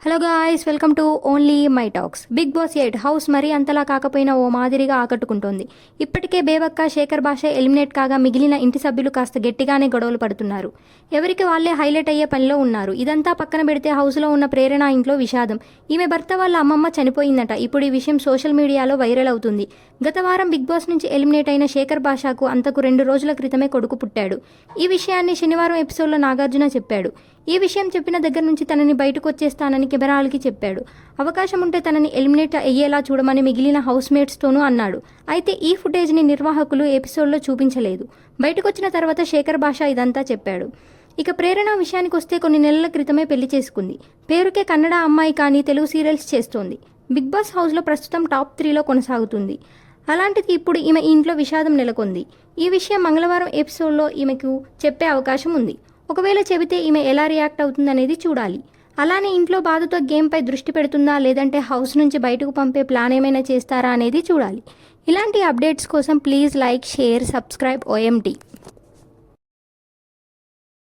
Hello guys, welcome to only my talks. Bigg Boss 8 house మరీ అంతలా కాకపోయినా ఓ మాదిరిగా ఆకట్టుకుంటోంది. ఇప్పటికే బేబక్క, శేఖర్ భాష ఎలిమినేట్ కాగా మిగిలిన ఇంటి సభ్యులు కాస్త గట్టిగానే గొడవలు పడుతున్నారు. ఎవరికి వాళ్లే హైలైట్ అయ్యే పనిలో ఉన్నారు. ఇదంతా పక్కన పెడితే హౌస్లో ఉన్న ప్రేరణ ఇంట్లో విషాదం. ఈమె భర్త వాళ్ళ అమ్మమ్మ చనిపోయిందట. ఇప్పుడు ఈ విషయం సోషల్ మీడియాలో వైరల్ అవుతుంది. గత వారం బిగ్ బాస్ నుంచి ఎలిమినేట్ అయిన శేఖర్ భాషకు అంతకు 2 రోజుల క్రితమే కొడుకు పుట్టాడు. ఈ విషయాన్ని శనివారం ఎపిసోడ్లో నాగార్జున చెప్పాడు. ఈ విషయం చెప్పిన దగ్గర నుంచి తనని బయటకు వచ్చేస్తానని కెమెరాలకి చెప్పాడు. అవకాశం ఉంటే తనని ఎలిమినేట్ అయ్యేలా చూడమని మిగిలిన హౌస్ మేట్స్తోనూ అన్నాడు. అయితే ఈ ఫుటేజ్ని నిర్వాహకులు ఎపిసోడ్లో చూపించలేదు. బయటకొచ్చిన తర్వాత శేఖర్ భాష ఇదంతా చెప్పాడు. ఇక ప్రేరణ విషయానికి వస్తే కొన్ని నెలల క్రితమే పెళ్లి చేసుకుంది. పేరుకే కన్నడ అమ్మాయి కానీ తెలుగు సీరియల్స్ చేస్తోంది. బిగ్ బాస్ హౌస్లో ప్రస్తుతం టాప్ 3లో కొనసాగుతుంది. అలాంటిది ఇప్పుడు ఈమె ఇంట్లో విషాదం నెలకొంది. ఈ విషయం మంగళవారం ఎపిసోడ్లో ఈమెకు చెప్పే అవకాశం ఉంది. ఒకవేళ చెబితే ఈమె ఎలా రియాక్ట్ అవుతుందనేది చూడాలి. అలానే ఇంట్లో బాధతో గేమ్పై దృష్టి పెడుతుందా, లేదంటే హౌస్ నుంచి బయటకు పంపే ప్లాన్ ఏమైనా చేస్తారా అనేది చూడాలి. ఇలాంటి అప్డేట్స్ కోసం please like, share, subscribe OMT.